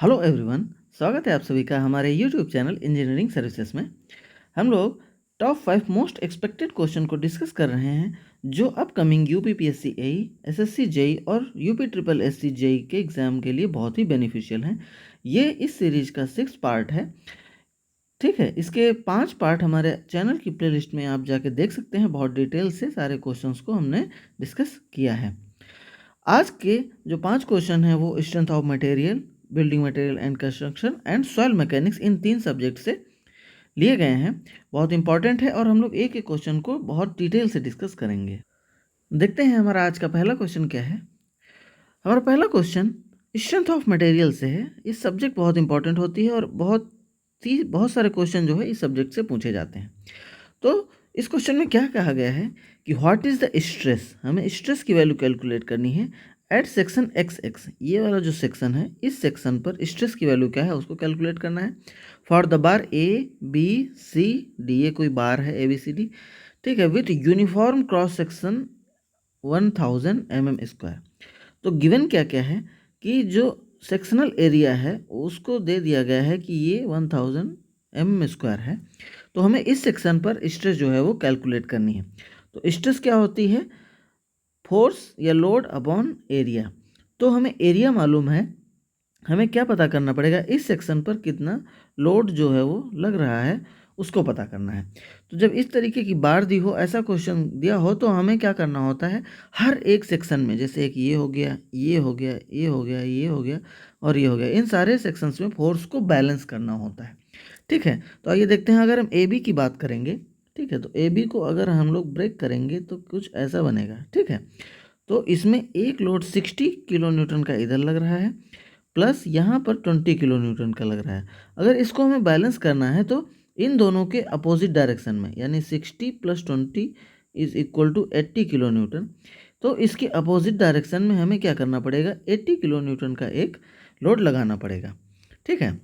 Hello everyone. स्वागत है आप सभी का हमारे यूट्यूब चैनल इंजीनियरिंग सर्विसेज में। हम लोग टॉप 5 मोस्ट एक्सपेक्टेड क्वेश्चन को डिस्कस कर रहे हैं जो अपकमिंग यूपीपीएससी एई, एसएससी जेई और यूपी ट्रिपल एससी जेई के एग्ज़ाम के लिए बहुत ही बेनिफिशियल हैं। ये इस सीरीज का 6th पार्ट है। ठीक है, इसके 5 पार्ट हमारे चैनल की प्लेलिस्ट में आप जाके देख सकते हैं। बहुत डिटेल से सारे क्वेश्चंस को हमने डिस्कस किया है। आज के जो 5 क्वेश्चन हैं वो strength of material, building material and construction and soil mechanics, in 3 subject से लिए गए हैं। बहुत इंपॉर्टेंट है और हम लोग एक एक क्वेश्चन को बहुत डिटेल से डिस्कस करेंगे। देखते हैं हमारा आज का पहला क्वेश्चन क्या है। हमारा पहला क्वेश्चन स्ट्रेंथ ऑफ मटेरियल से है। इस सब्जेक्ट बहुत इंपॉर्टेंट होती है और बहुत सारे क्वेश्चन जो है इस सब्जेक्ट से पूछे जाते हैं। तो इस क्वेश्चन में क्या कहा गया है कि व्हाट इज़ द स्ट्रेस, हमें स्ट्रेस की वैल्यू कैलकुलेट करनी है एट सेक्शन एक्स। ये वाला जो सेक्शन है, इस सेक्शन पर स्ट्रेस की वैल्यू क्या है उसको कैलकुलेट करना है for the bar A B C D. ये कोई बार है ए बी सी डी, ठीक है, with uniform cross section 1000 mm²। तो गिवन क्या क्या है कि जो सेक्शनल एरिया है उसको दे दिया गया है कि ये 1000 mm² है। तो हमें इस सेक्शन पर स्ट्रेस जो है वो कैलकुलेट करनी है। तो स्ट्रेस क्या होती है? फोर्स या लोड अपॉन एरिया। तो हमें एरिया मालूम है, हमें क्या पता करना पड़ेगा, इस सेक्शन पर कितना लोड जो है वो लग रहा है उसको पता करना है। तो जब इस तरीके की बार दी हो, ऐसा क्वेश्चन दिया हो, तो हमें क्या करना होता है, हर एक सेक्शन में, जैसे एक ये हो गया, ये हो गया, ये हो गया, ये हो गया और ये हो गया, इन सारे सेक्शंस में फोर्स को बैलेंस करना होता है। ठीक है, तो आइए देखते हैं। अगर हम ए बी की बात करेंगे, ठीक है, तो ए बी को अगर हम लोग ब्रेक करेंगे तो कुछ ऐसा बनेगा। ठीक है, तो इसमें एक लोड 60 किलो न्यूटन का इधर लग रहा है, प्लस यहाँ पर 20 किलो न्यूटन का लग रहा है। अगर इसको हमें बैलेंस करना है तो इन दोनों के अपोजिट डायरेक्शन में, यानी 60 + 20 = 80 किलो न्यूटन। तो इसके अपोजिट डायरेक्शन में हमें क्या करना पड़ेगा, 80 किलो न्यूटन का एक लोड लगाना पड़ेगा। ठीक है,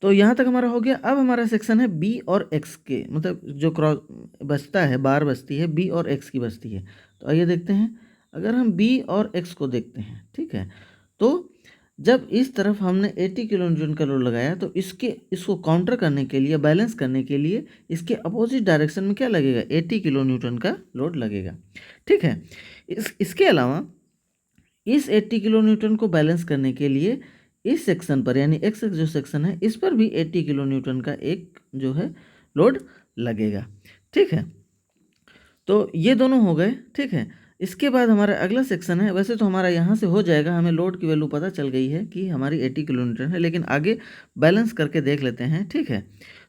तो यहाँ तक हमारा हो गया। अब हमारा सेक्शन है बी और एक्स के, मतलब जो क्रॉस बचता है, बार बचती है बी और एक्स की बचती है। तो आइए देखते हैं। अगर हम बी और एक्स को देखते हैं, ठीक है, तो जब इस तरफ हमने 80 किलो न्यूटन का लोड लगाया तो इसको काउंटर करने के लिए, बैलेंस करने के लिए इसके अपोजिट डायरेक्शन में क्या लगेगा, 80 किलो न्यूटन का लोड लगेगा। ठीक है, इसके अलावा इस 80 किलो न्यूटन को बैलेंस करने के लिए इस सेक्शन पर, यानी एक्स जो सेक्शन है, इस पर भी 80 किलो न्यूटन का एक जो है लोड लगेगा। ठीक है, तो ये दोनों हो गए। ठीक है, इसके बाद हमारा अगला सेक्शन है। वैसे तो हमारा यहाँ से हो जाएगा, हमें लोड की वैल्यू पता चल गई है कि हमारी 80 किलो न्यूटन है, लेकिन आगे बैलेंस करके देख लेते हैं। ठीक है,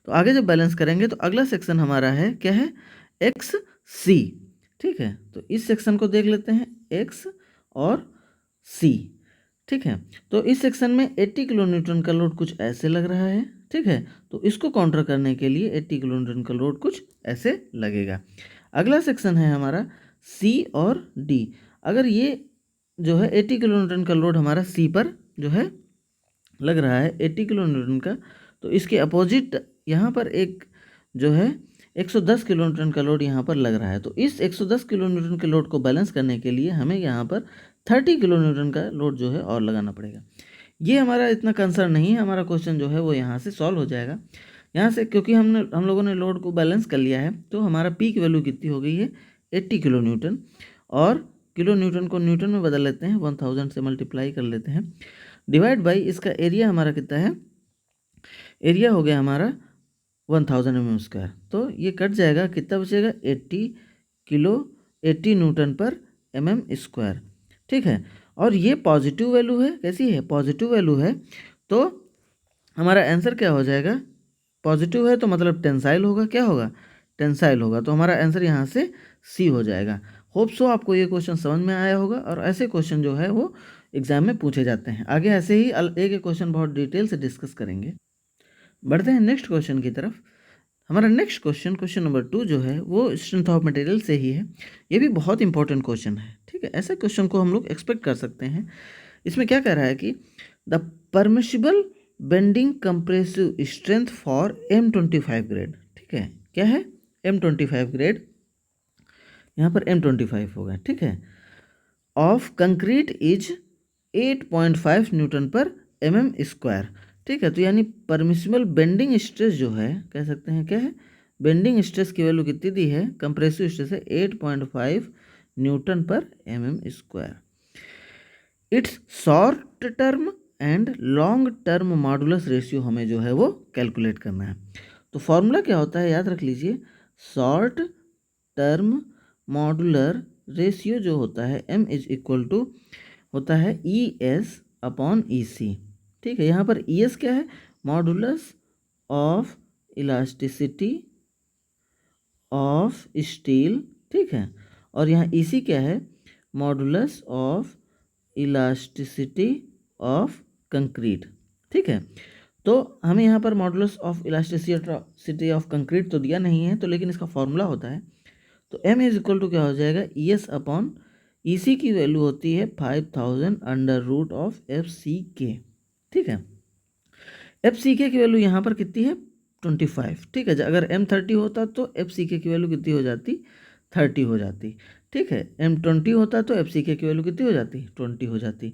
तो आगे जब बैलेंस करेंगे तो अगला सेक्शन हमारा है क्या है, एक्स सी। ठीक है, तो इस सेक्शन को देख लेते हैं, एक्स और सी। ठीक है, तो इस सेक्शन में 80 किलो न्यूटन का लोड कुछ ऐसे लग रहा है। ठीक है, तो इसको काउंटर करने के लिए 80 किलो न्यूटन का लोड कुछ ऐसे लगेगा। अगला सेक्शन है हमारा सी और डी। अगर ये जो है 80 किलो न्यूटन का लोड हमारा सी पर जो है लग रहा है 80 किलो न्यूटन का, तो इसके अपोजिट यहाँ पर एक जो है 110 किलो न्यूटन का लोड यहाँ पर लग रहा है। तो इस 110 किलो न्यूटन के लोड को बैलेंस करने के लिए हमें यहाँ पर 30 किलो न्यूटन का लोड जो है और लगाना पड़ेगा। ये हमारा इतना कंसर्न नहीं है, हमारा क्वेश्चन जो है वो यहाँ से सॉल्व हो जाएगा। यहाँ से क्योंकि हम लोगों ने लोड को बैलेंस कर लिया है, तो हमारा पीक वैल्यू कितनी हो गई है, 80 किलो न्यूटन। और किलो न्यूटन को न्यूटन में बदल लेते हैं, 1000 से मल्टीप्लाई कर लेते हैं, डिवाइड बाई इसका एरिया हमारा कितना है, एरिया हो गया हमारा 1000 mm²। तो ये कट जाएगा, कितना बचेगा, 80 न्यूटन पर mm²। ठीक है, और ये पॉजिटिव वैल्यू है, कैसी है, पॉजिटिव वैल्यू है। तो हमारा आंसर क्या हो जाएगा, पॉजिटिव है तो मतलब टेंसाइल होगा, क्या होगा, टेंसाइल होगा। तो हमारा आंसर यहाँ से सी हो जाएगा। होप सो आपको ये क्वेश्चन समझ में आया होगा, और ऐसे क्वेश्चन जो है वो एग्जाम में पूछे जाते हैं। आगे ऐसे ही एक एक क्वेश्चन बहुत डिटेल से डिस्कस करेंगे। बढ़ते हैं नेक्स्ट क्वेश्चन की तरफ। हमारा नेक्स्ट क्वेश्चन, क्वेश्चन नंबर 2 जो है वो स्ट्रेंथ ऑफ मटेरियल से ही है। ये भी बहुत इंपॉर्टेंट क्वेश्चन है। ठीक है, ऐसे क्वेश्चन को हम लोग एक्सपेक्ट कर सकते हैं। इसमें क्या कह रहा है कि the permissible bending compressive strength for M25 grade. ठीक है, क्या है, M25 ग्रेड, यहाँ पर M25 होगा। ठीक है, ऑफ कंक्रीट इज 8.5 न्यूटन पर mm²। ठीक है, तो यानी परमिसिबल बेंडिंग स्ट्रेस जो है, कह सकते हैं क्या है, बेंडिंग स्ट्रेस की वैल्यू कितनी दी है, कंप्रेसिव स्ट्रेस है 8.5 न्यूटन पर mm²। It's short term and long term modulus ratio हमें जो है वो कैलकुलेट करना है। तो फॉर्मूला क्या होता है, याद रख लीजिए, शॉर्ट टर्म मॉडुलर रेशियो जो होता है m इज इक्वल टू होता है ES अपॉन EC। ठीक है, यहाँ पर ES क्या है, modulus of elasticity of steel. ठीक है, और यहाँ EC क्या है, modulus of elasticity of concrete. ठीक है, तो हमें यहाँ पर modulus of elasticity of concrete तो दिया नहीं है, तो लेकिन इसका फॉर्मूला होता है, तो m इज इक्वल टू क्या हो जाएगा, ES अपॉन EC की वैल्यू होती है 5000 अंडर रूट ऑफ FCK। ठीक है, FCK की वैल्यू यहाँ पर कितनी है, 25। ठीक है, अगर M30 होता तो FCK की वैल्यू कितनी हो जाती, 30 हो जाती। ठीक है, M20 होता तो FCK की वैल्यू कितनी हो जाती, 20 हो जाती।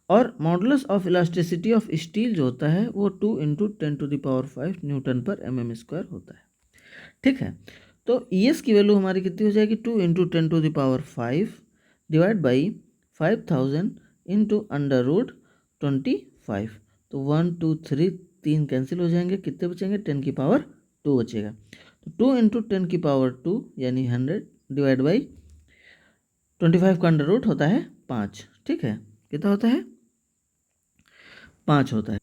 और modulus of elasticity of steel जो होता है वो 2 × 10⁵ न्यूटन पर mm² होता है। ठीक है, तो ES की वैल्यू हमारी कितनी हो जाएगी, 2 × 10⁵ divide by 5000 into under root 25। तो 1 2 3 3 कैंसिल हो जाएंगे, कितने बचेंगे, 10⁻² बचेगा। तो 2 × 10⁻² यानी 100 डिवाइड बाई 25 का अंडर रूट होता है 5। ठीक है, कितना होता है, 5 होता है,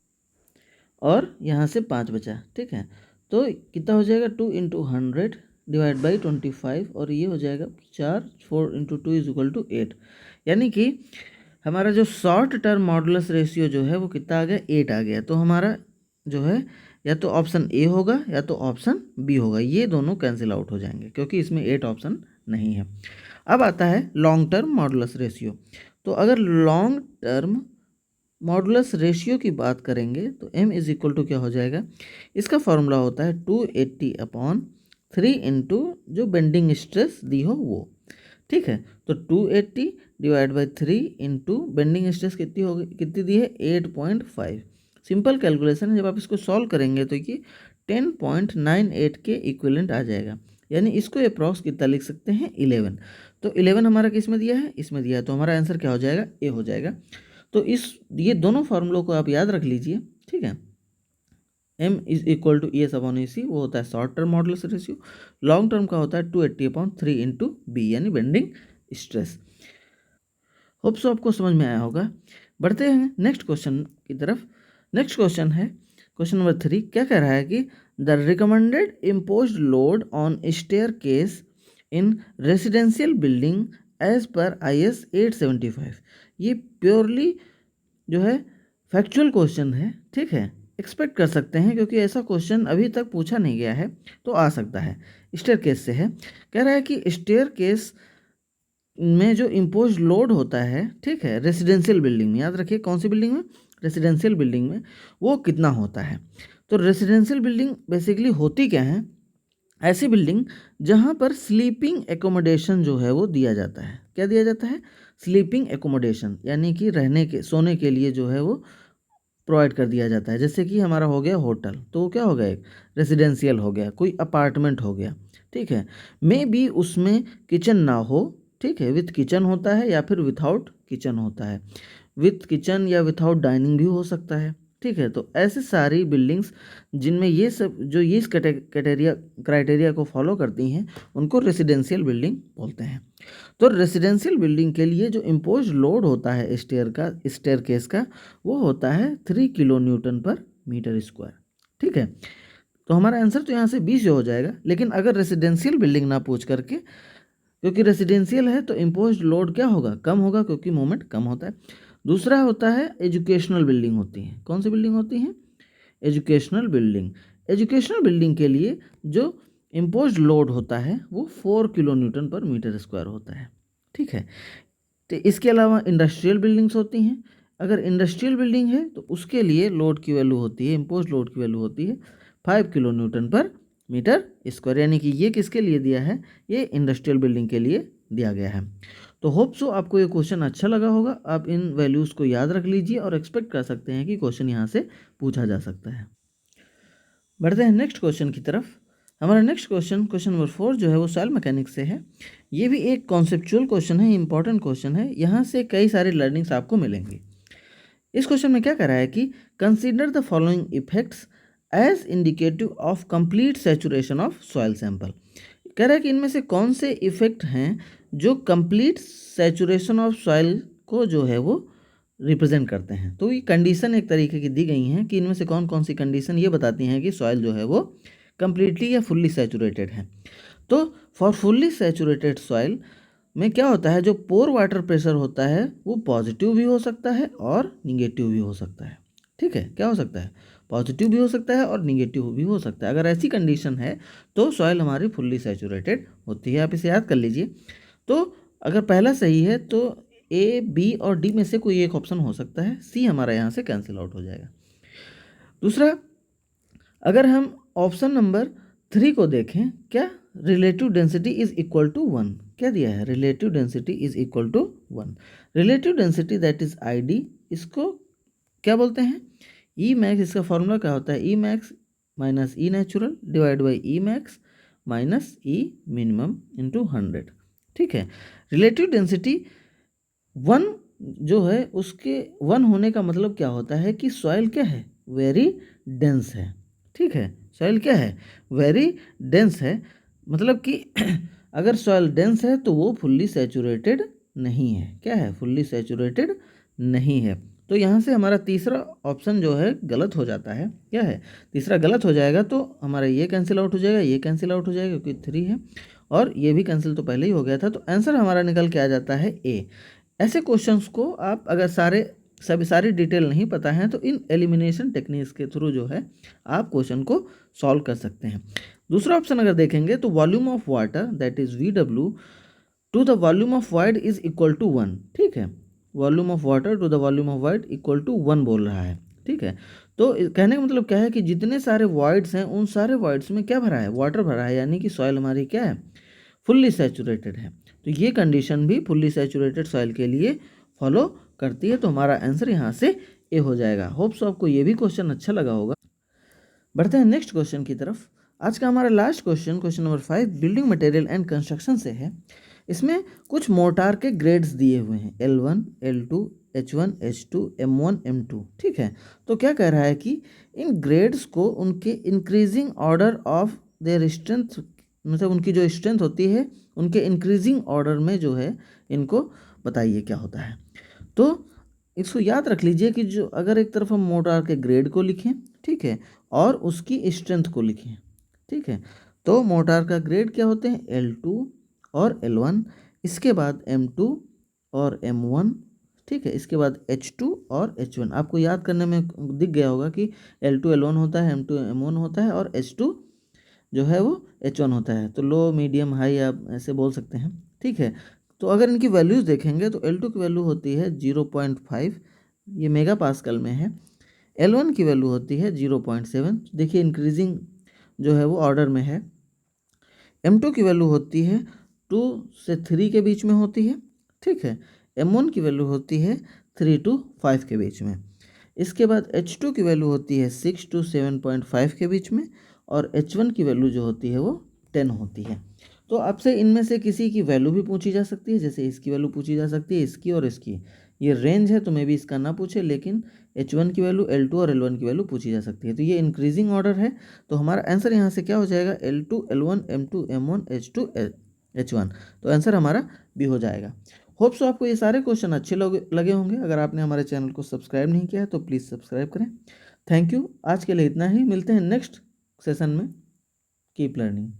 और यहाँ से 5 बचा। ठीक है, तो कितना हो जाएगा, 2 × 100 डिवाइड बाई 25, और ये हो जाएगा 4, 4 × 2 इज इक्वल टू 8। यानी कि हमारा जो शॉर्ट टर्म मॉडुलस रेशियो जो है वो कितना आ गया, 8 आ गया। तो हमारा जो है या तो ऑप्शन ए होगा या तो ऑप्शन बी होगा, ये दोनों कैंसिल आउट हो जाएंगे क्योंकि इसमें 8 ऑप्शन नहीं है। अब आता है लॉन्ग टर्म मॉडुलस रेशियो। तो अगर लॉन्ग टर्म मॉडुलस रेशियो की बात करेंगे तो m इज इक्वल टू क्या हो जाएगा, इसका फॉर्मूला होता है 280/3 इंटू जो बेंडिंग स्ट्रेस दी हो वो। ठीक है, तो 280 divide by 3 into bending stress कितनी होगी, कितनी दी है, 8.5। सिंपल कैलकुलेशन है, जब आप इसको सॉल्व करेंगे तो ये 10.98 के इक्विवेलेंट आ जाएगा। यानी इसको अप्रॉक्स कितना लिख सकते हैं, 11। तो 11 हमारा किस में दिया है, इसमें दिया है, तो हमारा आंसर क्या हो जाएगा, ए हो जाएगा। तो ये दोनों फार्मूलों को आप याद रख लीजिए। ठीक है, m is equal to ES upon EC वो होता है short term modulus ratio, long term का होता है 280/3 इंटू बी यानी बेंडिंग स्ट्रेस। होप सो आपको समझ में आया होगा। बढ़ते हैं नेक्स्ट क्वेश्चन की तरफ। नेक्स्ट क्वेश्चन है क्वेश्चन नंबर 3। क्या कह रहा है कि the recommended imposed load on staircase in residential building as per IS 875। ये प्योरली जो है फैक्चुअल क्वेश्चन है। ठीक है, एक्सपेक्ट कर सकते हैं क्योंकि ऐसा क्वेश्चन अभी तक पूछा नहीं गया है, तो आ सकता है। स्टेयरकेस से है, कह रहा है कि स्टेयरकेस में जो इम्पोज लोड होता है, ठीक है, रेसिडेंशियल बिल्डिंग में, याद रखिए कौन सी बिल्डिंग में, रेसिडेंशियल बिल्डिंग में, वो कितना होता है। तो रेसिडेंशियल बिल्डिंग बेसिकली होती क्या है, ऐसी बिल्डिंग जहाँ पर स्लीपिंग एकोमोडेशन जो है वो दिया जाता है। क्या दिया जाता है, स्लीपिंग एकोमोडेशन, यानी कि रहने के सोने के लिए जो है वो प्रोवाइड कर दिया जाता है। जैसे कि हमारा हो गया होटल, तो वो क्या हो गया, एक रेसिडेंशियल हो गया, कोई अपार्टमेंट हो गया। ठीक है, मे बी उसमें किचन ना हो, ठीक है, विथ किचन होता है या फिर विथआउट किचन होता है, विथ किचन या विथआउट डाइनिंग भी हो सकता है। ठीक है, तो ऐसे सारी बिल्डिंग्स जिनमें ये सब जो ये इस क्राइटेरिया को फॉलो करती हैं उनको रेसिडेंशियल बिल्डिंग बोलते हैं। तो रेसिडेंशियल बिल्डिंग के लिए जो इम्पोज लोड होता है स्टेयरकेस का वो होता है 3 किलो न्यूटन पर मीटर स्क्वायर। ठीक है, तो हमारा आंसर तो यहाँ से 20 हो जाएगा। लेकिन अगर रेसिडेंशियल बिल्डिंग ना पूछ करके, क्योंकि रेसिडेंशियल है तो इम्पोज लोड क्या होगा, कम होगा, क्योंकि मोमेंट कम होता है। दूसरा होता है एजुकेशनल बिल्डिंग होती है। कौन सी बिल्डिंग होती है, एजुकेशनल बिल्डिंग। एजुकेशनल बिल्डिंग के लिए जो इम्पोज लोड होता है वो 4 किलो न्यूटन पर मीटर स्क्वायर होता है। ठीक है, तो इसके अलावा इंडस्ट्रियल बिल्डिंग्स होती हैं। अगर इंडस्ट्रियल बिल्डिंग है तो उसके लिए लोड की वैल्यू होती है, इम्पोज लोड की वैल्यू होती है 5 किलो न्यूटन पर मीटर स्क्वायर। यानी कि ये किसके लिए दिया है, ये इंडस्ट्रियल बिल्डिंग के लिए दिया गया है। तो होप सो आपको ये क्वेश्चन अच्छा लगा होगा। आप इन वैल्यूज़ को याद रख लीजिए और एक्सपेक्ट कर सकते हैं कि क्वेश्चन यहाँ से पूछा जा सकता है। बढ़ते हैं नेक्स्ट क्वेश्चन की तरफ। हमारा नेक्स्ट क्वेश्चन नंबर 4 जो है वो सॉइल मैकेनिक्स से है। ये भी एक कॉन्सेप्चुअल क्वेश्चन है, इंपॉर्टेंट क्वेश्चन है। यहाँ से कई सारे लर्निंग्स आपको मिलेंगे। इस क्वेश्चन में क्या कह रहा है कि consider the following effects as indicative of complete saturation of soil sample. कह रहा है कि इनमें से कौन से इफेक्ट हैं जो कंप्लीट सैचुरेशन ऑफ सॉइल को जो है वो रिप्रेजेंट करते हैं। तो ये कंडीशन एक तरीके की दी गई हैं कि इनमें से कौन कौन सी कंडीशन ये बताती हैं कि सॉइल जो है वो कम्प्लीटली या फुल्ली सैचुरेटेड है। तो फॉर फुल्ली सैचुरेटेड सॉइल में क्या होता है, जो पोर वाटर प्रेशर होता है वो पॉजिटिव भी हो सकता है और निगेटिव भी हो सकता है। ठीक है, क्या हो सकता है, पॉजिटिव भी हो सकता है और निगेटिव भी हो सकता है। अगर ऐसी कंडीशन है तो सॉइल हमारी फुल्ली सैचुरेटेड होती है। आप इसे याद कर लीजिए। तो अगर पहला सही है तो ए, बी और डी में से कोई एक ऑप्शन हो सकता है। सी हमारा यहाँ से कैंसिल आउट हो जाएगा। दूसरा, अगर हम ऑप्शन नंबर 3 को देखें, क्या relative density is equal to 1, क्या दिया है, relative density is equal to 1। Relative density that is I D, इसको क्या बोलते हैं, ई मैक्स। इसका फॉर्मूला क्या होता है, E max minus E natural divide by E max minus E minimum into 100। ठीक है, रिलेटिव डेंसिटी 1 जो है उसके 1 होने का मतलब क्या होता है कि सॉइल क्या है, वेरी डेंस है। ठीक है, सॉइल क्या है, वेरी डेंस है। मतलब कि अगर सॉइल डेंस है तो वो फुल्ली सैचुरेटेड नहीं है। क्या है, फुल्ली सैचुरेटेड नहीं है। तो यहाँ से हमारा तीसरा ऑप्शन जो है गलत हो जाता है। क्या है, तीसरा गलत हो जाएगा। तो हमारा ये कैंसिल आउट हो जाएगा, ये कैंसिल आउट हो जाएगा क्योंकि 3 है, और ये भी कैंसिल तो पहले ही हो गया था। तो आंसर हमारा निकल के आ जाता है ए। ऐसे क्वेश्चंस को आप अगर सारी डिटेल नहीं पता है तो इन एलिमिनेशन टेक्निक्स के थ्रू जो है आप क्वेश्चन को सॉल्व कर सकते हैं। दूसरा ऑप्शन अगर देखेंगे तो volume of water that is VW to the volume of void is equal to 1। ठीक है, volume of water to the volume of void equal to 1 बोल रहा है। ठीक है, तो कहने का मतलब क्या है कि जितने सारे वॉइड्स हैं उन सारे वॉइड्स में क्या भरा है, वाटर भरा है, यानी कि सॉइल हमारी क्या है, फुल्ली सैचुरेटेड है। तो ये कंडीशन भी फुल्ली सैचुरेटेड सॉइल के लिए फॉलो करती है। तो हमारा आंसर यहाँ से ए हो जाएगा। होप सो आपको ये भी क्वेश्चन अच्छा लगा होगा। बढ़ते हैं नेक्स्ट क्वेश्चन की तरफ। आज का हमारा last question number 5 building material and construction से है। इसमें कुछ मोर्टार के ग्रेड्स दिए हुए हैं, L1, L2, H1, H2, M1, M2। ठीक है, तो क्या कह रहा है कि इन ग्रेड्स को उनके increasing order of their strength, मतलब उनकी जो स्ट्रेंथ होती है उनके इंक्रीजिंग ऑर्डर में जो है इनको बताइए क्या होता है। तो इसको याद रख लीजिए कि जो अगर एक तरफ हम मोटार के ग्रेड को लिखें, ठीक है, और उसकी स्ट्रेंथ को लिखें, ठीक है, तो मोटार का ग्रेड क्या होते हैं, L2 और L1, इसके बाद M2 और M1, ठीक है, इसके बाद H2 और H1। आपको याद करने में दिख गया होगा कि L2 L1 होता है, M2 M1 होता है और H2 जो है वो H1 होता है। तो लो, मीडियम, हाई आप ऐसे बोल सकते हैं। ठीक है, तो अगर इनकी वैल्यूज़ देखेंगे तो L2 की वैल्यू होती है 0.5, ये मेगा पास्कल में है। L1 की वैल्यू होती है 0.7, देखिए इंक्रीजिंग जो है वो ऑर्डर में है। M2 की वैल्यू होती है 2 से 3 के बीच में होती है। ठीक है, M1 की वैल्यू होती है 3 to 5 के बीच में। इसके बाद H2 की वैल्यू होती है 6 to 7.5 के बीच में, और H1 की वैल्यू जो होती है वो 10 होती है। तो आपसे इनमें से किसी की वैल्यू भी पूछी जा सकती है, जैसे इसकी वैल्यू पूछी जा सकती है, इसकी और इसकी। ये रेंज है तो मे भी इसका ना पूछे, लेकिन H1 की वैल्यू, L2 और L1 की वैल्यू पूछी जा सकती है। तो ये इंक्रीजिंग ऑर्डर है। तो हमारा आंसर यहाँ से क्या हो जाएगा, L2 L1 M2 M1 H2 H1। तो आंसर हमारा बी हो जाएगा। होप सो आपको ये सारे क्वेश्चन अच्छे लगे होंगे। अगर आपने हमारे चैनल को सब्सक्राइब नहीं किया है तो प्लीज़ सब्सक्राइब करें। थैंक यू, आज के लिए इतना ही। मिलते हैं नेक्स्ट सेशन में। Keep learning.